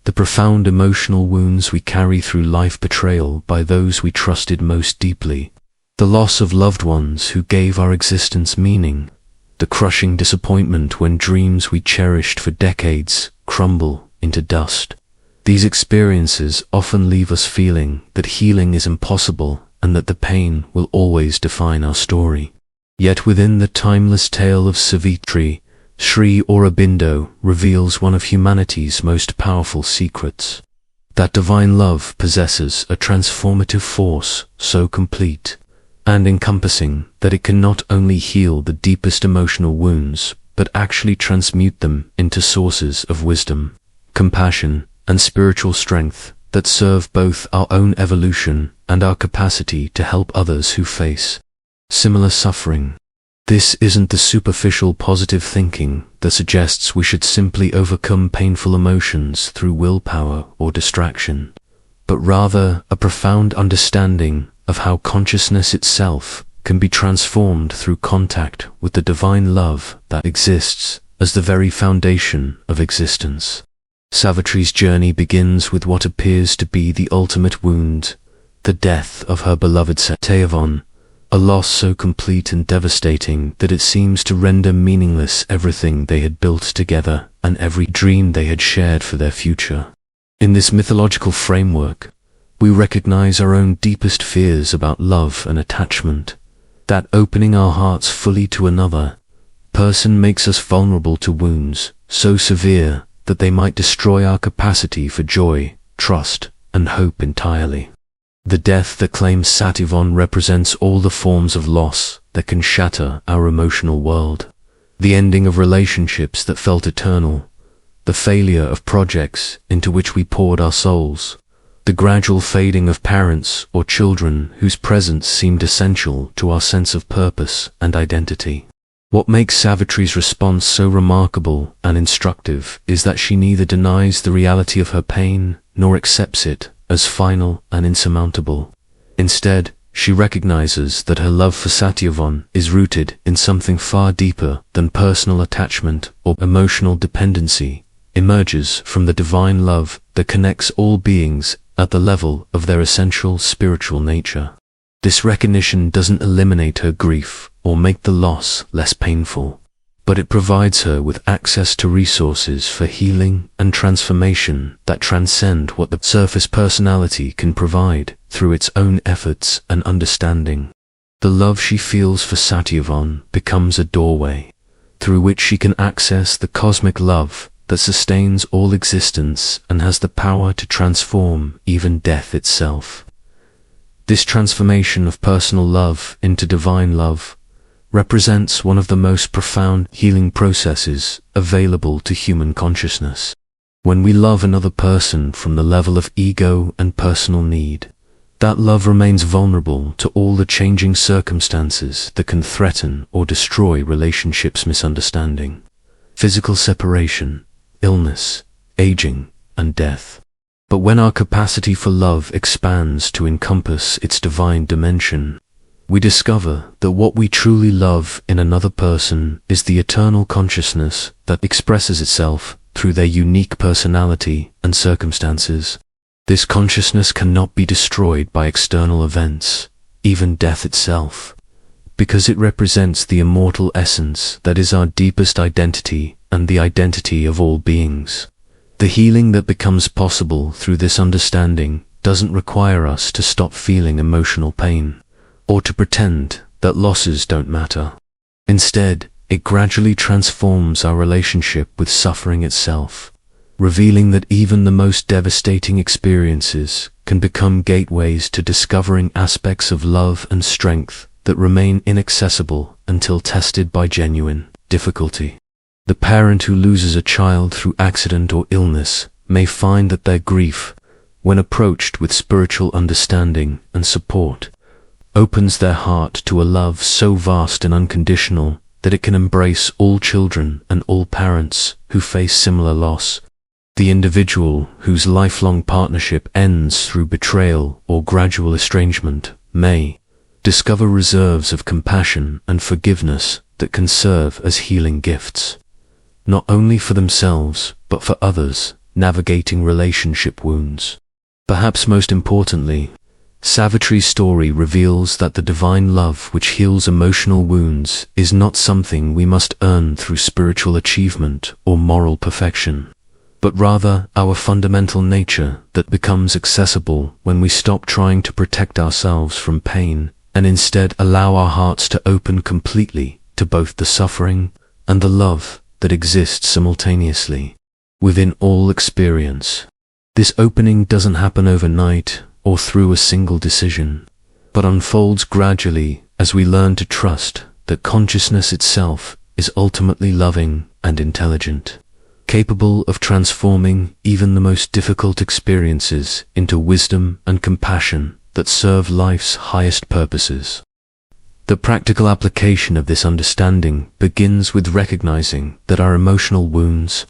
the profound emotional wounds we carry through life, betrayal by those we trusted most deeply, the loss of loved ones who gave our existence meaning, the crushing disappointment when dreams we cherished for decades crumble into dust. These experiences often leave us feeling that healing is impossible and that the pain will always define our story. Yet within the timeless tale of Savitri, Sri Aurobindo reveals one of humanity's most powerful secrets. That divine love possesses a transformative force so complete and encompassing that it can not only heal the deepest emotional wounds, but actually transmute them into sources of wisdom, compassion, and spiritual strength that serve both our own evolution and our capacity to help others who face similar suffering. This isn't the superficial positive thinking that suggests we should simply overcome painful emotions through willpower or distraction, but rather a profound understanding of how consciousness itself can be transformed through contact with the divine love that exists as the very foundation of existence. Savitri's journey begins with what appears to be the ultimate wound, the death of her beloved Satyavon, a loss so complete and devastating that it seems to render meaningless everything they had built together and every dream they had shared for their future. In this mythological framework, we recognize our own deepest fears about love and attachment, that opening our hearts fully to another person makes us vulnerable to wounds so severe that they might destroy our capacity for joy, trust, and hope entirely. The death that claims Satyavon represents all the forms of loss that can shatter our emotional world. The ending of relationships that felt eternal, the failure of projects into which we poured our souls, the gradual fading of parents or children whose presence seemed essential to our sense of purpose and identity. What makes Savitri's response so remarkable and instructive is that she neither denies the reality of her pain nor accepts it as final and insurmountable. Instead, she recognizes that her love for Satyavon is rooted in something far deeper than personal attachment or emotional dependency, emerges from the divine love that connects all beings at the level of their essential spiritual nature. This recognition doesn't eliminate her grief or make the loss less painful, but it provides her with access to resources for healing and transformation that transcend what the surface personality can provide through its own efforts and understanding. The love she feels for Satyavon becomes a doorway through which she can access the cosmic love that sustains all existence and has the power to transform even death itself. This transformation of personal love into divine love represents one of the most profound healing processes available to human consciousness. When we love another person from the level of ego and personal need, that love remains vulnerable to all the changing circumstances that can threaten or destroy relationships. Misunderstanding, physical separation, illness, aging, and death. But when our capacity for love expands to encompass its divine dimension, we discover that what we truly love in another person is the eternal consciousness that expresses itself through their unique personality and circumstances. This consciousness cannot be destroyed by external events, even death itself, because it represents the immortal essence that is our deepest identity and the identity of all beings. The healing that becomes possible through this understanding doesn't require us to stop feeling emotional pain, or to pretend that losses don't matter. Instead, it gradually transforms our relationship with suffering itself, revealing that even the most devastating experiences can become gateways to discovering aspects of love and strength that remain inaccessible until tested by genuine difficulty. The parent who loses a child through accident or illness may find that their grief, when approached with spiritual understanding and support, opens their heart to a love so vast and unconditional that it can embrace all children and all parents who face similar loss. The individual whose lifelong partnership ends through betrayal or gradual estrangement may discover reserves of compassion and forgiveness that can serve as healing gifts, not only for themselves but for others navigating relationship wounds. Perhaps most importantly, Savitri's story reveals that the divine love which heals emotional wounds is not something we must earn through spiritual achievement or moral perfection, but rather our fundamental nature that becomes accessible when we stop trying to protect ourselves from pain and instead allow our hearts to open completely to both the suffering and the love that exists simultaneously within all experience. This opening doesn't happen overnight or through a single decision, but unfolds gradually as we learn to trust that consciousness itself is ultimately loving and intelligent, capable of transforming even the most difficult experiences into wisdom and compassion that serve life's highest purposes. The practical application of this understanding begins with recognizing that our emotional wounds,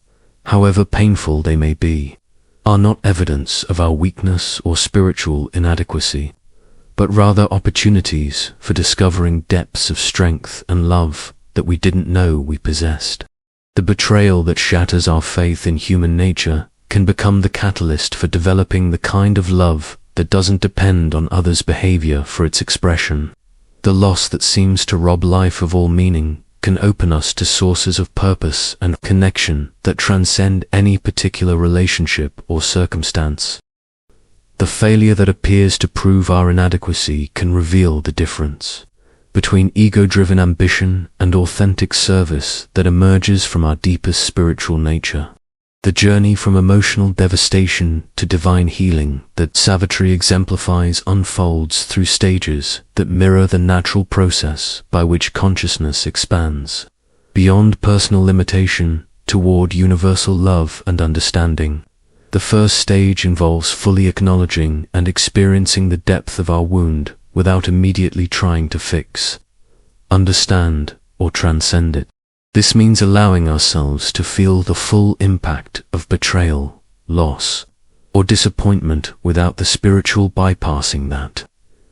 however painful they may be, are not evidence of our weakness or spiritual inadequacy, but rather opportunities for discovering depths of strength and love that we didn't know we possessed. The betrayal that shatters our faith in human nature can become the catalyst for developing the kind of love that doesn't depend on others' behavior for its expression. The loss that seems to rob life of all meaning can open us to sources of purpose and connection that transcend any particular relationship or circumstance. The failure that appears to prove our inadequacy can reveal the difference between ego-driven ambition and authentic service that emerges from our deepest spiritual nature. The journey from emotional devastation to divine healing that Savitri exemplifies unfolds through stages that mirror the natural process by which consciousness expands, beyond personal limitation toward universal love and understanding. The first stage involves fully acknowledging and experiencing the depth of our wound without immediately trying to fix, understand, or transcend it. This means allowing ourselves to feel the full impact of betrayal, loss, or disappointment without the spiritual bypassing that.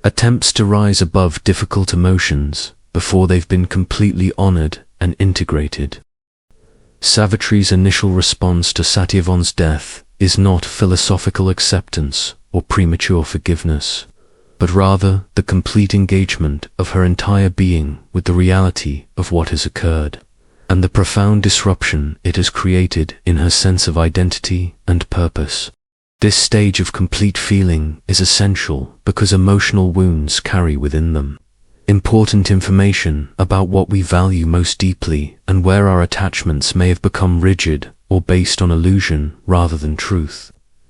Attempts to rise above difficult emotions before they've been completely honored and integrated. Savitri's initial response to Satyavon's death is not philosophical acceptance or premature forgiveness, but rather the complete engagement of her entire being with the reality of what has occurred, and the profound disruption it has created in her sense of identity and purpose. This stage of complete feeling is essential because emotional wounds carry within them important information about what we value most deeply and where our attachments may have become rigid or based on illusion rather than truth.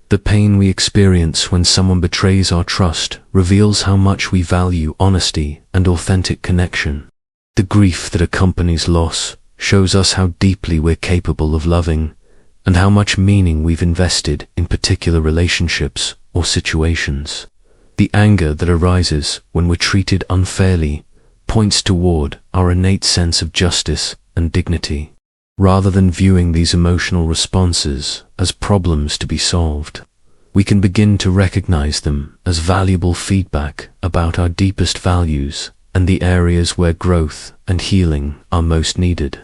The pain we experience when someone betrays our trust reveals how much we value honesty and authentic connection. The grief that accompanies loss shows us how deeply we're capable of loving and how much meaning we've invested in particular relationships or situations. The anger that arises when we're treated unfairly points toward our innate sense of justice and dignity, rather than viewing these emotional responses as problems to be solved. We can begin to recognize them as valuable feedback about our deepest values and the areas where growth and healing are most needed.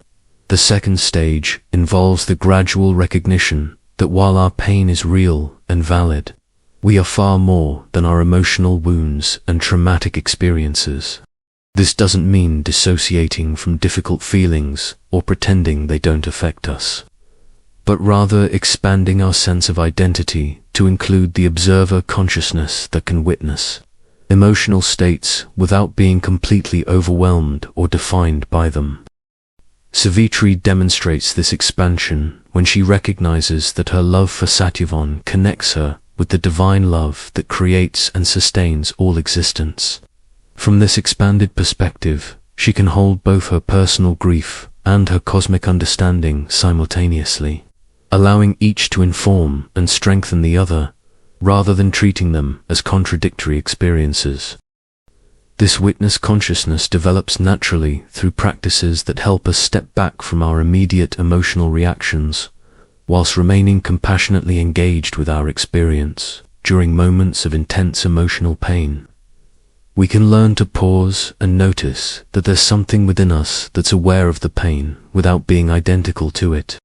The second stage involves the gradual recognition that while our pain is real and valid, we are far more than our emotional wounds and traumatic experiences. This doesn't mean dissociating from difficult feelings or pretending they don't affect us, but rather expanding our sense of identity to include the observer consciousness that can witness emotional states without being completely overwhelmed or defined by them. Savitri demonstrates this expansion when she recognizes that her love for Satyavon connects her with the divine love that creates and sustains all existence. From this expanded perspective, she can hold both her personal grief and her cosmic understanding simultaneously, allowing each to inform and strengthen the other, rather than treating them as contradictory experiences. This witness consciousness develops naturally through practices that help us step back from our immediate emotional reactions, whilst remaining compassionately engaged with our experience during moments of intense emotional pain. We can learn to pause and notice that there's something within us that's aware of the pain without being identical to it.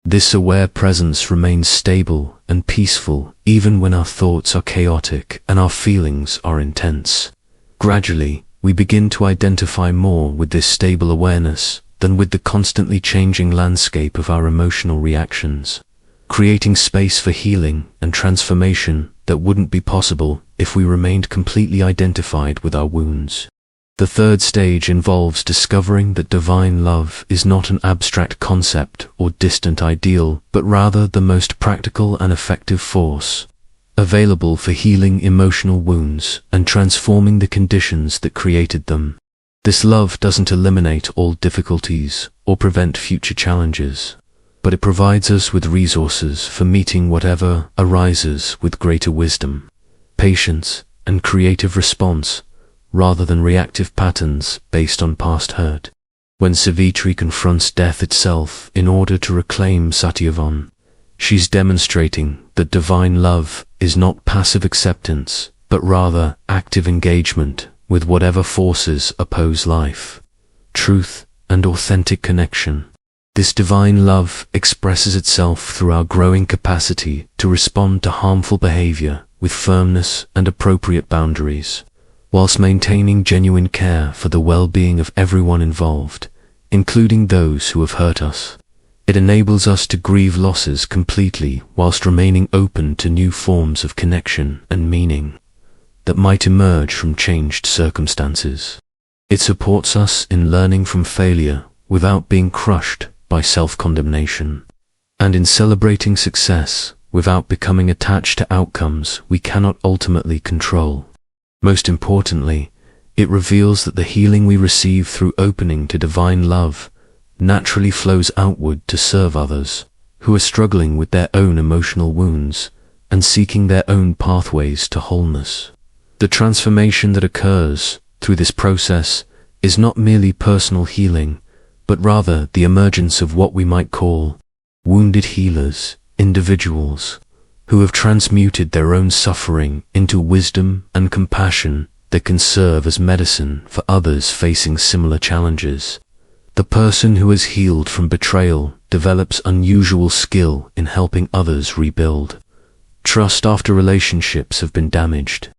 This aware presence remains stable and peaceful even when our thoughts are chaotic and our feelings are intense. Gradually, we begin to identify more with this stable awareness than with the constantly changing landscape of our emotional reactions, creating space for healing and transformation that wouldn't be possible if we remained completely identified with our wounds. The third stage involves discovering that divine love is not an abstract concept or distant ideal, but rather the most practical and effective force available for healing emotional wounds and transforming the conditions that created them. This love doesn't eliminate all difficulties or prevent future challenges, but it provides us with resources for meeting whatever arises with greater wisdom, patience, and creative response, rather than reactive patterns based on past hurt. When Savitri confronts death itself in order to reclaim Satyavan, she's demonstrating that divine love is not passive acceptance, but rather active engagement with whatever forces oppose life, truth, and authentic connection. This divine love expresses itself through our growing capacity to respond to harmful behavior with firmness and appropriate boundaries, whilst maintaining genuine care for the well-being of everyone involved, including those who have hurt us. It enables us to grieve losses completely whilst remaining open to new forms of connection and meaning that might emerge from changed circumstances. It supports us in learning from failure without being crushed by self-condemnation, and in celebrating success without becoming attached to outcomes we cannot ultimately control. Most importantly, it reveals that the healing we receive through opening to divine love naturally flows outward to serve others who are struggling with their own emotional wounds and seeking their own pathways to wholeness. The transformation that occurs through this process is not merely personal healing, but rather the emergence of what we might call wounded healers, individuals who have transmuted their own suffering into wisdom and compassion that can serve as medicine for others facing similar challenges. The person who has healed from betrayal develops unusual skill in helping others rebuild trust after relationships have been damaged.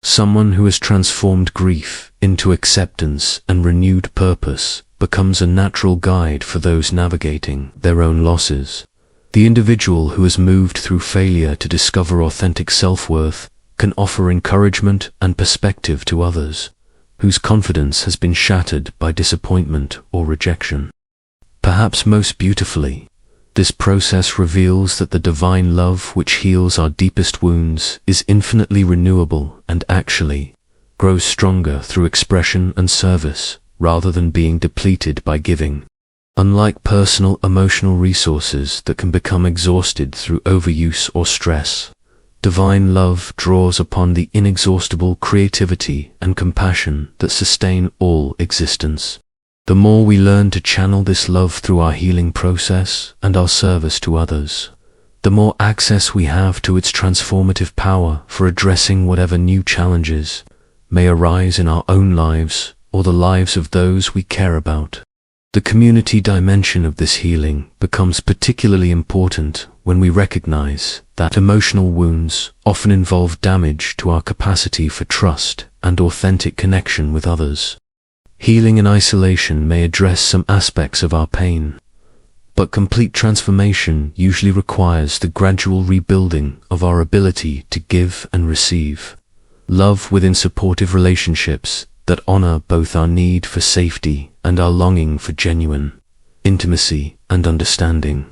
Someone who has transformed grief into acceptance and renewed purpose becomes a natural guide for those navigating their own losses. The individual who has moved through failure to discover authentic self-worth can offer encouragement and perspective to others whose confidence has been shattered by disappointment or rejection. Perhaps most beautifully, this process reveals that the divine love which heals our deepest wounds is infinitely renewable and actually grows stronger through expression and service rather than being depleted by giving. Unlike personal emotional resources that can become exhausted through overuse or stress, divine love draws upon the inexhaustible creativity and compassion that sustain all existence. The more we learn to channel this love through our healing process and our service to others, the more access we have to its transformative power for addressing whatever new challenges may arise in our own lives or the lives of those we care about. The community dimension of this healing becomes particularly important when we recognize that emotional wounds often involve damage to our capacity for trust and authentic connection with others. Healing in isolation may address some aspects of our pain, but complete transformation usually requires the gradual rebuilding of our ability to give and receive love within supportive relationships that honor both our need for safety and our longing for genuine intimacy and understanding.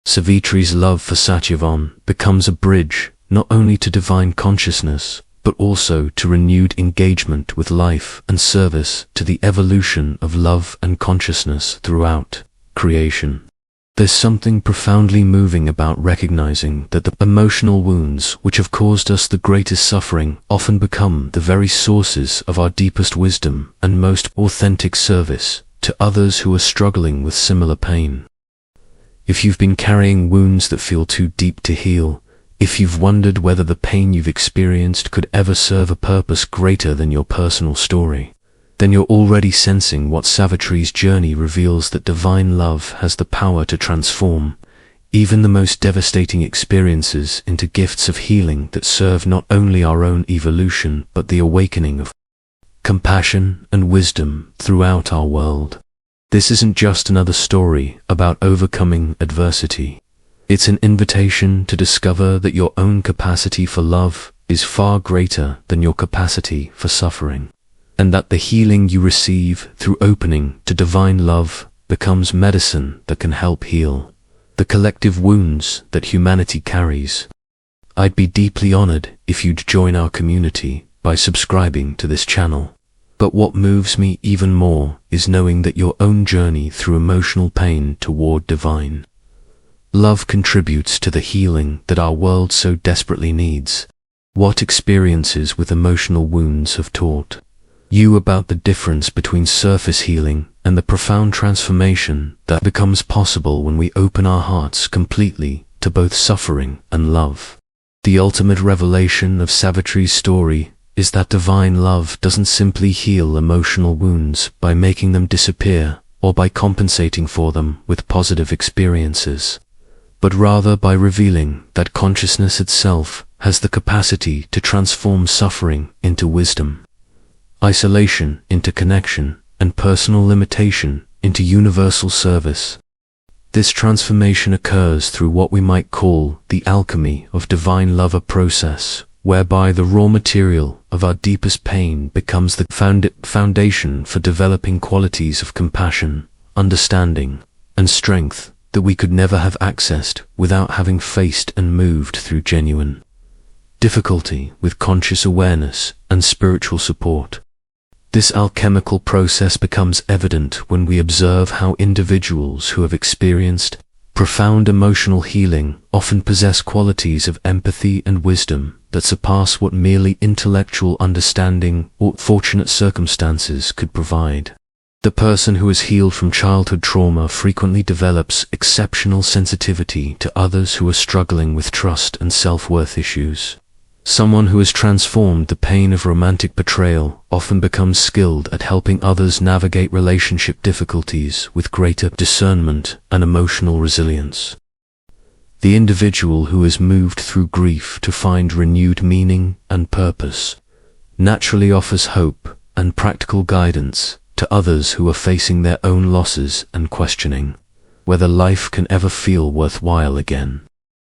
Savitri's love for Satyavan becomes a bridge not only to divine consciousness, but also to renewed engagement with life and service to the evolution of love and consciousness throughout creation. There's something profoundly moving about recognizing that the emotional wounds which have caused us the greatest suffering often become the very sources of our deepest wisdom and most authentic service to others who are struggling with similar pain. If you've been carrying wounds that feel too deep to heal, if you've wondered whether the pain you've experienced could ever serve a purpose greater than your personal story, then you're already sensing what Savitri's journey reveals: that divine love has the power to transform even the most devastating experiences into gifts of healing that serve not only our own evolution but the awakening of compassion and wisdom throughout our world. This isn't just another story about overcoming adversity. It's an invitation to discover that your own capacity for love is far greater than your capacity for suffering, and that the healing you receive through opening to divine love becomes medicine that can help heal the collective wounds that humanity carries. I'd be deeply honored if you'd join our community by subscribing to this channel. But what moves me even more is knowing that your own journey through emotional pain toward divine love contributes to the healing that our world so desperately needs. What experiences with emotional wounds have taught you about the difference between surface healing and the profound transformation that becomes possible when we open our hearts completely to both suffering and love? The ultimate revelation of Savitri's story is that divine love doesn't simply heal emotional wounds by making them disappear or by compensating for them with positive experiences, but rather by revealing that consciousness itself has the capacity to transform suffering into wisdom, isolation into connection, and personal limitation into universal service. This transformation occurs through what we might call the alchemy of divine love, a process whereby the raw material of our deepest pain becomes the foundation for developing qualities of compassion, understanding, and strength that we could never have accessed without having faced and moved through genuine difficulty with conscious awareness and spiritual support. This alchemical process becomes evident when we observe how individuals who have experienced profound emotional healing often possess qualities of empathy and wisdom that surpass what merely intellectual understanding or fortunate circumstances could provide. The person who is healed from childhood trauma frequently develops exceptional sensitivity to others who are struggling with trust and self-worth issues. Someone who has transformed the pain of romantic betrayal often becomes skilled at helping others navigate relationship difficulties with greater discernment and emotional resilience. The individual who has moved through grief to find renewed meaning and purpose naturally offers hope and practical guidance to others who are facing their own losses and questioning whether life can ever feel worthwhile again.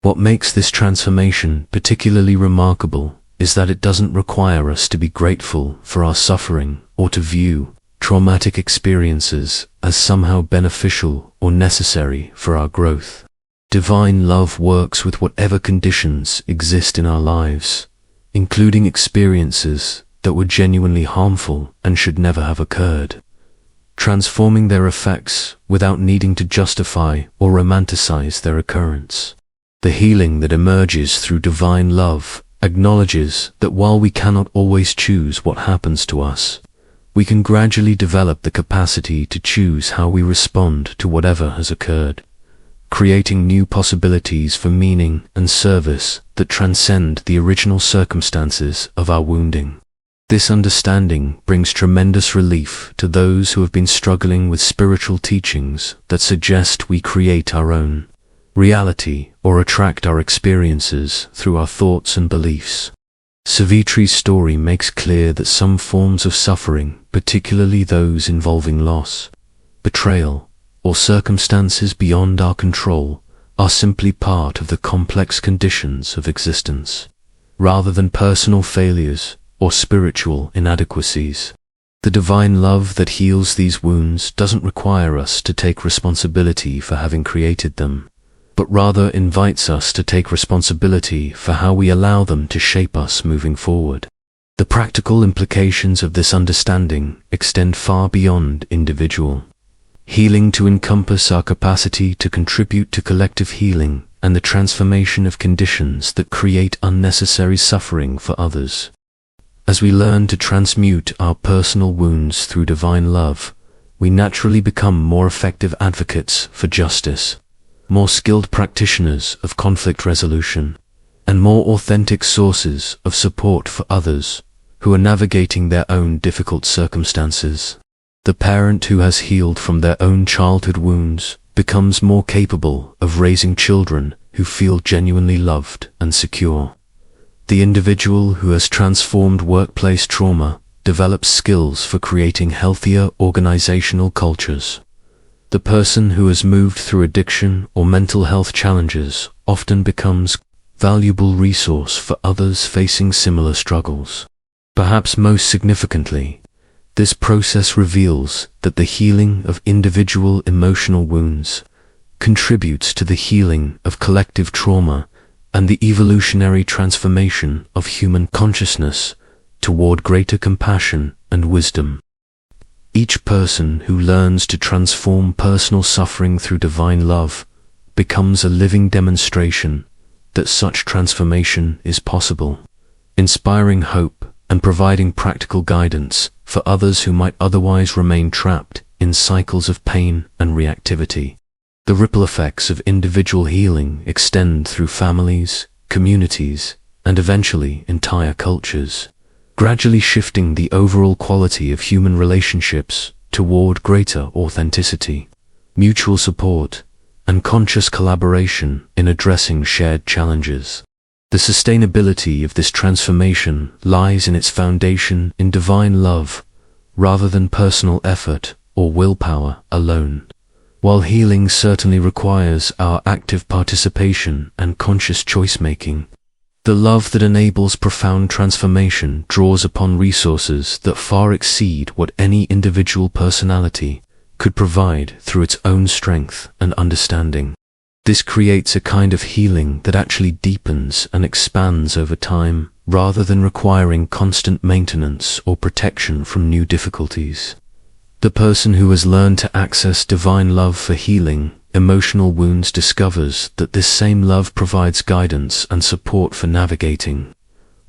What makes this transformation particularly remarkable is that it doesn't require us to be grateful for our suffering or to view traumatic experiences as somehow beneficial or necessary for our growth. Divine love works with whatever conditions exist in our lives, including experiences that were genuinely harmful and should never have occurred, transforming their effects without needing to justify or romanticize their occurrence. The healing that emerges through divine love acknowledges that while we cannot always choose what happens to us, we can gradually develop the capacity to choose how we respond to whatever has occurred, creating new possibilities for meaning and service that transcend the original circumstances of our wounding. This understanding brings tremendous relief to those who have been struggling with spiritual teachings that suggest we create our own reality or attract our experiences through our thoughts and beliefs. Savitri's story makes clear that some forms of suffering, particularly those involving loss, betrayal, or circumstances beyond our control, are simply part of the complex conditions of existence, rather than personal failures or spiritual inadequacies. The divine love that heals these wounds doesn't require us to take responsibility for having created them, but rather invites us to take responsibility for how we allow them to shape us moving forward. The practical implications of this understanding extend far beyond individual healing to encompass our capacity to contribute to collective healing and the transformation of conditions that create unnecessary suffering for others. As we learn to transmute our personal wounds through divine love, we naturally become more effective advocates for justice, more skilled practitioners of conflict resolution, and more authentic sources of support for others who are navigating their own difficult circumstances. The parent who has healed from their own childhood wounds becomes more capable of raising children who feel genuinely loved and secure. The individual who has transformed workplace trauma develops skills for creating healthier organizational cultures. The person who has moved through addiction or mental health challenges often becomes a valuable resource for others facing similar struggles. Perhaps most significantly, this process reveals that the healing of individual emotional wounds contributes to the healing of collective trauma and the evolutionary transformation of human consciousness toward greater compassion and wisdom. Each person who learns to transform personal suffering through divine love becomes a living demonstration that such transformation is possible, inspiring hope and providing practical guidance for others who might otherwise remain trapped in cycles of pain and reactivity. The ripple effects of individual healing extend through families, communities, and eventually entire cultures, gradually shifting the overall quality of human relationships toward greater authenticity, mutual support, and conscious collaboration in addressing shared challenges. The sustainability of this transformation lies in its foundation in divine love, rather than personal effort or willpower alone. While healing certainly requires our active participation and conscious choice-making, the love that enables profound transformation draws upon resources that far exceed what any individual personality could provide through its own strength and understanding. This creates a kind of healing that actually deepens and expands over time, rather than requiring constant maintenance or protection from new difficulties. The person who has learned to access divine love for healing emotional wounds discovers that this same love provides guidance and support for navigating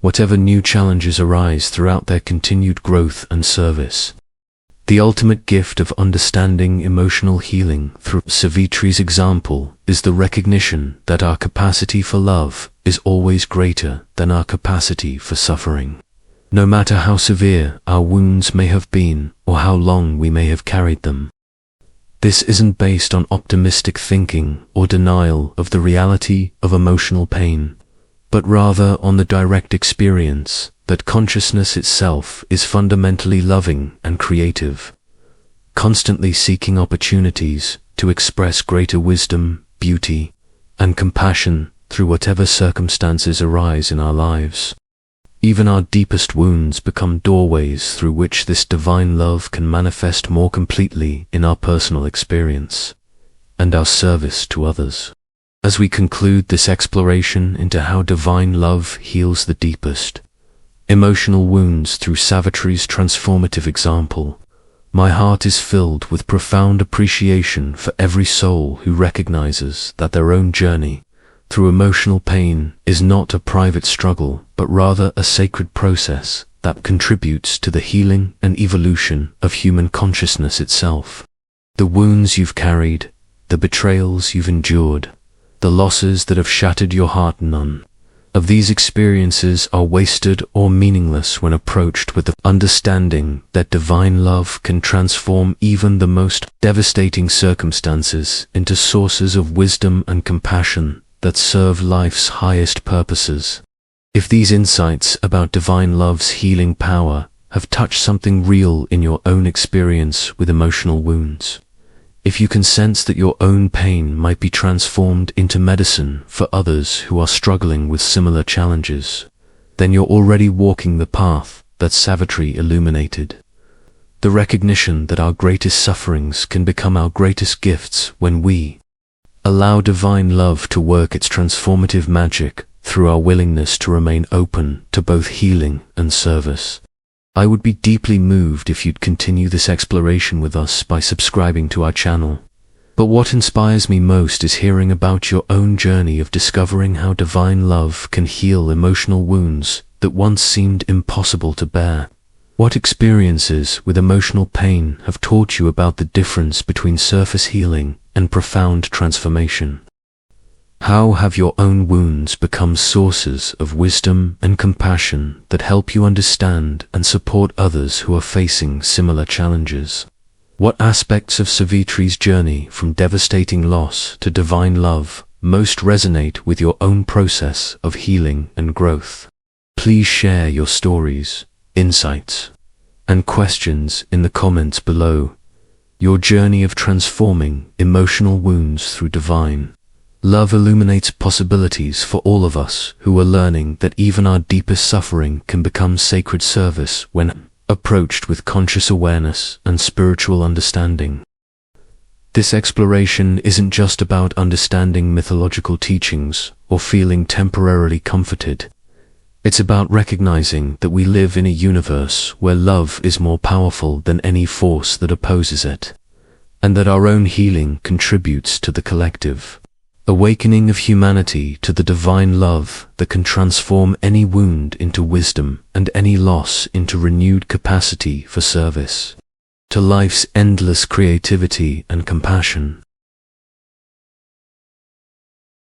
whatever new challenges arise throughout their continued growth and service. The ultimate gift of understanding emotional healing through Savitri's example is the recognition that our capacity for love is always greater than our capacity for suffering. No matter how severe our wounds may have been or how long we may have carried them. This isn't based on optimistic thinking or denial of the reality of emotional pain, but rather on the direct experience that consciousness itself is fundamentally loving and creative, constantly seeking opportunities to express greater wisdom, beauty, and compassion through whatever circumstances arise in our lives. Even our deepest wounds become doorways through which this divine love can manifest more completely in our personal experience and our service to others. As we conclude this exploration into how divine love heals the deepest emotional wounds through Savitri's transformative example, my heart is filled with profound appreciation for every soul who recognizes that their own journey through emotional pain is not a private struggle, but rather a sacred process that contributes to the healing and evolution of human consciousness itself. The wounds you've carried, the betrayals you've endured, the losses that have shattered your heart, none of these experiences are wasted or meaningless when approached with the understanding that divine love can transform even the most devastating circumstances into sources of wisdom and compassion that serve life's highest purposes. If these insights about divine love's healing power have touched something real in your own experience with emotional wounds, if you can sense that your own pain might be transformed into medicine for others who are struggling with similar challenges, then you're already walking the path that Savitri illuminated. The recognition that our greatest sufferings can become our greatest gifts when we allow divine love to work its transformative magic through our willingness to remain open to both healing and service. I would be deeply moved if you'd continue this exploration with us by subscribing to our channel. But what inspires me most is hearing about your own journey of discovering how divine love can heal emotional wounds that once seemed impossible to bear. What experiences with emotional pain have taught you about the difference between surface healing and profound transformation? How have your own wounds become sources of wisdom and compassion that help you understand and support others who are facing similar challenges? What aspects of Savitri's journey from devastating loss to divine love most resonate with your own process of healing and growth? Please share your stories, insights, and questions in the comments below. Your journey of transforming emotional wounds through divine love illuminates possibilities for all of us who are learning that even our deepest suffering can become sacred service when approached with conscious awareness and spiritual understanding. This exploration isn't just about understanding mythological teachings or feeling temporarily comforted. It's about recognizing that we live in a universe where love is more powerful than any force that opposes it, and that our own healing contributes to the collective awakening of humanity to the divine love that can transform any wound into wisdom and any loss into renewed capacity for service to life's endless creativity and compassion.